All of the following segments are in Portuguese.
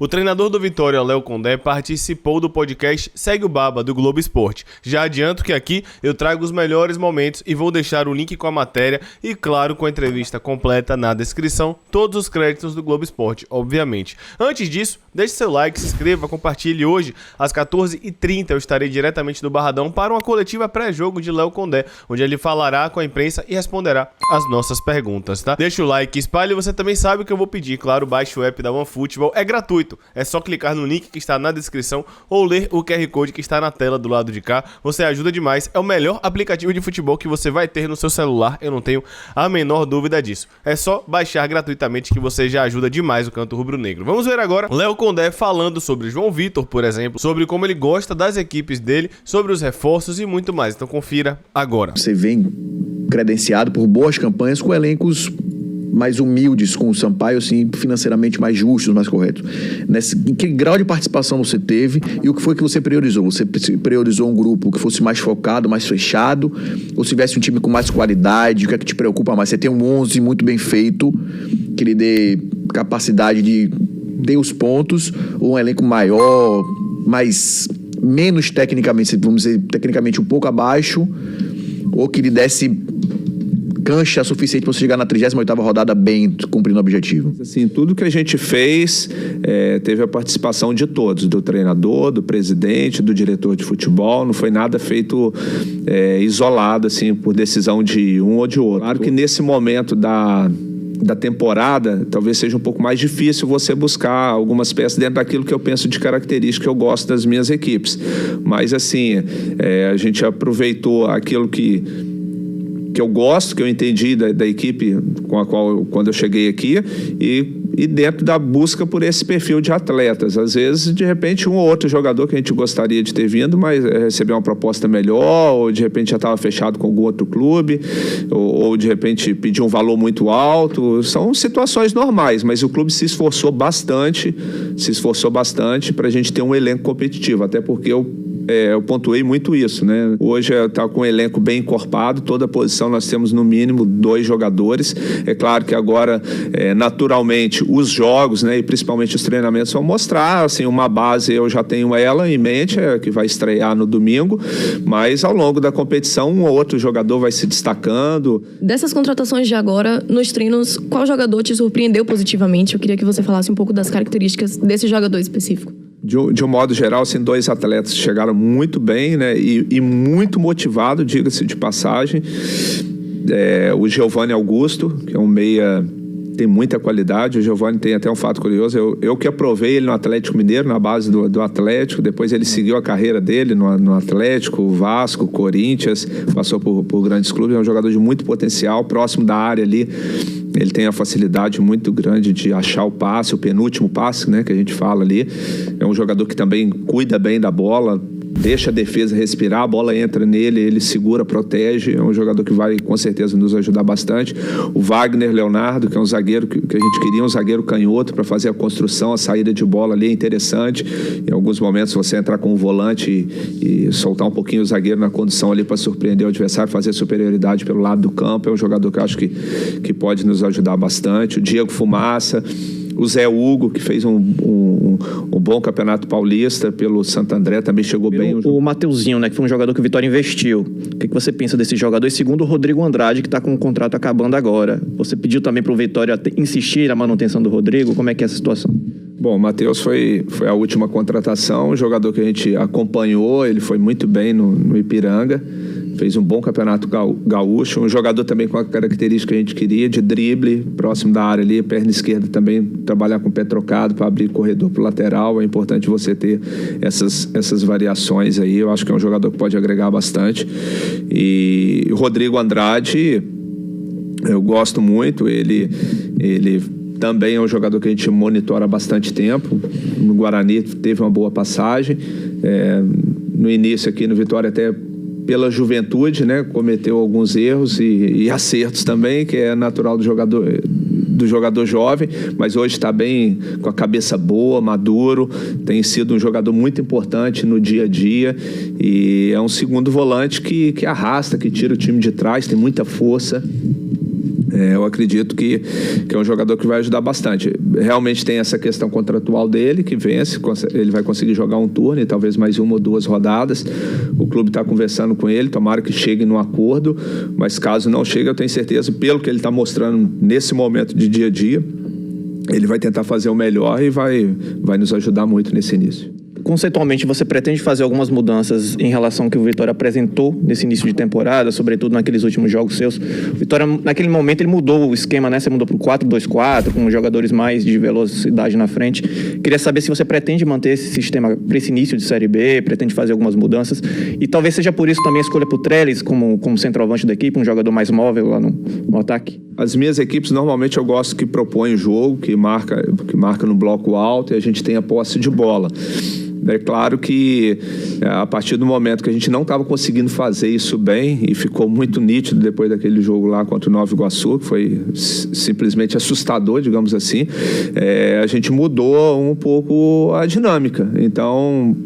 O treinador do Vitória, Léo Condé, participou do podcast Segue o Baba, do Globo Esporte. Já adianto que aqui eu trago os melhores momentos e vou deixar o link com a matéria e, claro, com a entrevista completa na descrição, todos os créditos do Globo Esporte, obviamente. Antes disso, deixe seu like, se inscreva, compartilhe. Hoje, às 14h30, eu estarei diretamente do Barradão para uma coletiva pré-jogo de Léo Condé, onde ele falará com a imprensa e responderá as nossas perguntas, tá? Deixa o like, espalhe, você também sabe o que eu vou pedir. Claro, baixe o app da OneFootball, é gratuito. É só clicar no link que está na descrição ou ler o QR Code que está na tela do lado de cá. Você ajuda demais. É o melhor aplicativo de futebol que você vai ter no seu celular. Eu não tenho a menor dúvida disso. É só baixar gratuitamente que você já ajuda demais o canto rubro-negro. Vamos ver agora Léo Condé falando sobre João Vitor, por exemplo, sobre como ele gosta das equipes dele, sobre os reforços e muito mais. Então confira agora. Você vem credenciado por boas campanhas com elencos mais humildes, com o Sampaio, assim, financeiramente mais justos, mais corretos. Em que grau de participação você teve e o que foi que você priorizou? Você priorizou um grupo que fosse mais focado, mais fechado, ou se tivesse um time com mais qualidade? O que é que te preocupa mais? Você tem um 11 muito bem feito, que lhe dê capacidade de ter os pontos, ou um elenco maior, menos tecnicamente, vamos dizer, tecnicamente um pouco abaixo, ou que lhe desse cancha suficiente para você chegar na 38ª rodada bem cumprindo o objetivo? Assim, tudo que a gente fez teve a participação de todos, do treinador, do presidente, do diretor de futebol. Não foi nada feito isolado, assim, por decisão de um ou de outro. Claro que nesse momento da temporada, talvez seja um pouco mais difícil você buscar algumas peças dentro daquilo que eu penso de característica que eu gosto das minhas equipes. Mas, assim, a gente aproveitou aquilo que eu gosto, que eu entendi da equipe com a qual, quando eu cheguei aqui, e dentro da busca por esse perfil de atletas. Às vezes, de repente, um ou outro jogador que a gente gostaria de ter vindo, mas recebeu uma proposta melhor, ou de repente já estava fechado com algum outro clube, ou de repente pediu um valor muito alto. São situações normais, mas o clube se esforçou bastante para a gente ter um elenco competitivo, até porque eu pontuei muito isso, né? Hoje está com um elenco bem encorpado, toda posição nós temos no mínimo 2 jogadores. É claro que agora, naturalmente, os jogos, né, e principalmente os treinamentos vão mostrar, assim, uma base, eu já tenho ela em mente, que vai estrear no domingo, mas ao longo da competição um ou outro jogador vai se destacando. Dessas contratações de agora, nos treinos, qual jogador te surpreendeu positivamente? Eu queria que você falasse um pouco das características desse jogador específico. De um modo geral, assim, 2 atletas chegaram muito bem, né, e muito motivado, diga-se de passagem. O Giovanni Augusto, que é um meia, tem muita qualidade. O Giovanni tem até um fato curioso. Eu que aprovei ele no Atlético Mineiro, na base do Atlético. Depois ele seguiu a carreira dele no Atlético, Vasco, Corinthians. Passou por grandes clubes. É um jogador de muito potencial, próximo da área ali. Ele tem a facilidade muito grande de achar o passe, o penúltimo passe, né, que a gente fala ali. É um jogador que também cuida bem da bola, deixa a defesa respirar, a bola entra nele, ele segura, protege. É um jogador que vai, com certeza, nos ajudar bastante. O Wagner Leonardo, que é um zagueiro que a gente queria, um zagueiro canhoto para fazer a construção, a saída de bola ali é interessante. Em alguns momentos, você entrar com um volante e soltar um pouquinho o zagueiro na condução ali para surpreender o adversário, fazer superioridade pelo lado do campo. É um jogador que eu acho que pode nos ajudar bastante. O Diego Fumaça, o Zé Hugo, que fez um bom campeonato paulista pelo Santo André, também chegou bem. O Mateuzinho, né, que foi um jogador que o Vitória investiu. O que você pensa desse jogador? E segundo o Rodrigo Andrade, que está com o contrato acabando agora. Você pediu também para o Vitória insistir na manutenção do Rodrigo? Como é que é essa situação? Bom, o Matheus foi a última contratação, um jogador que a gente acompanhou, ele foi muito bem no Ipiranga, fez um bom campeonato gaúcho, um jogador também com a característica que a gente queria, de drible, próximo da área ali, perna esquerda também, trabalhar com o pé trocado para abrir corredor para o lateral. É importante você ter essas variações aí. Eu acho que é um jogador que pode agregar bastante. E o Rodrigo Andrade, eu gosto muito, ele também é um jogador que a gente monitora há bastante tempo. No Guarani teve uma boa passagem. No início aqui no Vitória, até pela juventude, né, cometeu alguns erros e acertos também, que é natural do jogador jovem, mas hoje está bem, com a cabeça boa, maduro, tem sido um jogador muito importante no dia a dia e é um segundo volante que arrasta, que tira o time de trás, tem muita força. Eu acredito que é um jogador que vai ajudar bastante. Realmente tem essa questão contratual dele, que vence, ele vai conseguir jogar um turno e talvez mais 1 ou 2 rodadas. O clube está conversando com ele, tomara que chegue num acordo, mas caso não chegue, eu tenho certeza, pelo que ele está mostrando nesse momento de dia a dia, ele vai tentar fazer o melhor e vai nos ajudar muito nesse início. Conceitualmente, você pretende fazer algumas mudanças em relação ao que o Vitória apresentou nesse início de temporada, sobretudo naqueles últimos jogos seus? O Vitória, naquele momento, ele mudou o esquema, né? Você mudou para o 4-2-4, com jogadores mais de velocidade na frente. Queria saber se você pretende manter esse sistema para esse início de Série B, pretende fazer algumas mudanças. E talvez seja por isso também a escolha para o Trellis como centroavante da equipe, um jogador mais móvel lá no ataque. As minhas equipes, normalmente, eu gosto que propõem o jogo, que marca no bloco alto e a gente tem a posse de bola. É claro que a partir do momento que a gente não estava conseguindo fazer isso bem, e ficou muito nítido depois daquele jogo lá contra o Nova Iguaçu, que foi simplesmente assustador, digamos assim, a gente mudou um pouco a dinâmica. Então,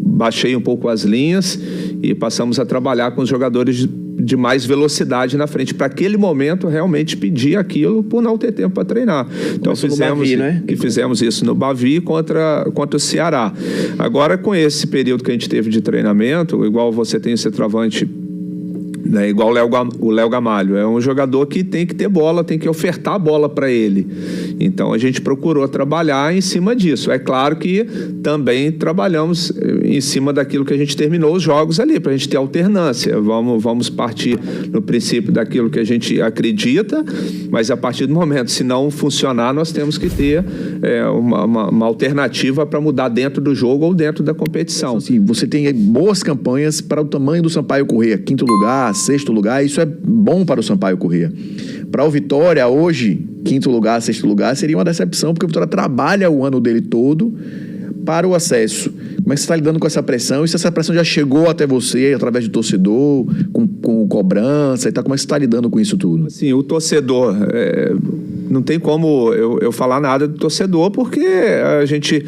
baixei um pouco as linhas e passamos a trabalhar com os jogadores de mais velocidade na frente, para aquele momento realmente pedir aquilo por não ter tempo para treinar. Então fizemos isso no Bavi contra o Ceará. Agora, com esse período que a gente teve de treinamento, igual você tem o centroavante, né, igual o Léo Gamalho, é um jogador que tem que ter bola, tem que ofertar a bola para ele. Então a gente procurou trabalhar em cima disso. É claro que também trabalhamos em cima daquilo que a gente terminou os jogos ali, para a gente ter alternância. Vamos partir no princípio daquilo que a gente acredita, mas a partir do momento, se não funcionar, nós temos que ter uma alternativa para mudar dentro do jogo ou dentro da competição. Assim, você tem boas campanhas para o tamanho do Sampaio Corrêa, 5º lugar, 6º lugar, isso é bom para o Sampaio Corrêa. Para o Vitória, hoje, 5º lugar, 6º lugar, seria uma decepção, porque o Vitória trabalha o ano dele todo para o acesso. Como é que você está lidando com essa pressão? E se essa pressão já chegou até você, através de torcedor, com cobrança e tal, como é que você está lidando com isso tudo? Assim, o torcedor... não tem como eu falar nada do torcedor, porque a gente,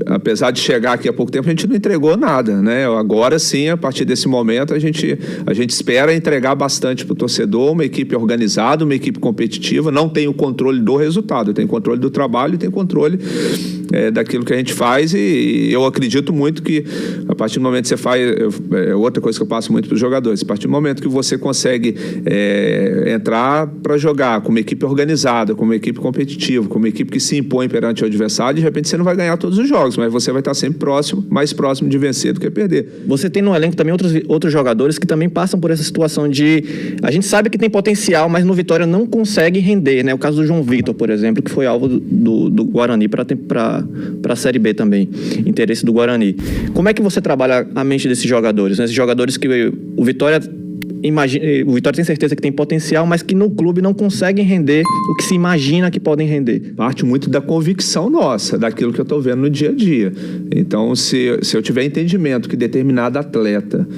apesar de chegar aqui há pouco tempo, a gente não entregou nada, né? Agora sim, a partir desse momento, a gente espera entregar bastante para o torcedor, uma equipe organizada, uma equipe competitiva. Não tem o controle do resultado, tem controle do trabalho, tem controle daquilo que a gente faz, e eu acredito muito que a partir do momento que você faz, outra coisa que eu passo muito para os jogadores, a partir do momento que você consegue entrar para jogar com uma equipe organizada, com uma equipe competitiva, com uma equipe que se impõe perante o adversário, de repente você não vai ganhar todos os jogos, mas você vai estar sempre mais próximo de vencer do que perder. Você tem no elenco também outros jogadores que também passam por essa situação de... A gente sabe que tem potencial, mas no Vitória não consegue render, né? O caso do João Vitor, por exemplo, que foi alvo do Guarani para a Série B também, interesse do Guarani. Como é que você trabalha a mente desses jogadores? Né? Esses jogadores que o Vitória tem certeza que tem potencial, mas que no clube não conseguem render o que se imagina que podem render. Parte muito da convicção nossa, daquilo que eu estou vendo no dia a dia. Então, se eu tiver entendimento que determinado atleta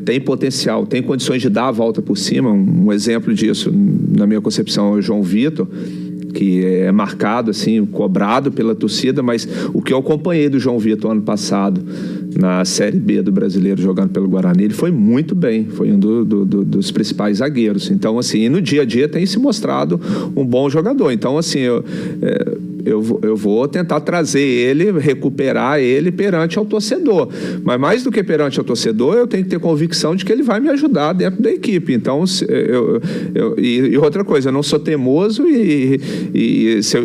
tem potencial, tem condições de dar a volta por cima, um exemplo disso, na minha concepção, é o João Vitor, que é marcado, assim, cobrado pela torcida, mas o que eu acompanhei do João Vitor ano passado, na Série B do Brasileiro, jogando pelo Guarani, ele foi muito bem, foi um dos principais zagueiros. Então, assim, no dia a dia tem se mostrado um bom jogador. Então, assim, eu vou tentar trazer ele, recuperar ele perante ao torcedor. Mas mais do que perante ao torcedor, eu tenho que ter convicção de que ele vai me ajudar dentro da equipe. Então, e outra coisa, eu não sou teimoso e se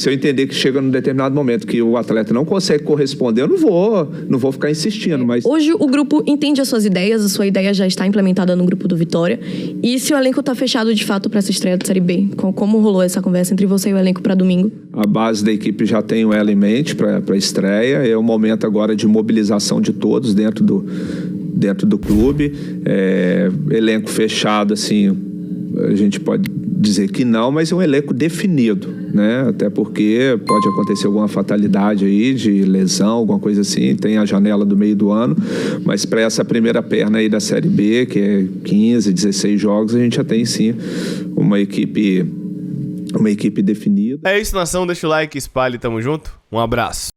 eu entender que chega num determinado momento que o atleta não consegue corresponder, eu não vou ficar insistindo. Mas... Hoje o grupo entende as suas ideias, a sua ideia já está implementada no grupo do Vitória. E se o elenco está fechado de fato para essa estreia da Série B? Como rolou essa conversa entre você e o elenco para domingo? A base da equipe já tem ela em mente para a estreia. É o momento agora de mobilização de todos dentro do clube. Elenco fechado, assim, a gente pode dizer que não, mas é um elenco definido, né? Até porque pode acontecer alguma fatalidade aí de lesão, alguma coisa assim, tem a janela do meio do ano, mas para essa primeira perna aí da Série B, que é 15, 16 jogos, a gente já tem sim uma equipe definida. É isso, nação, deixa o like, espalhe, tamo junto, um abraço.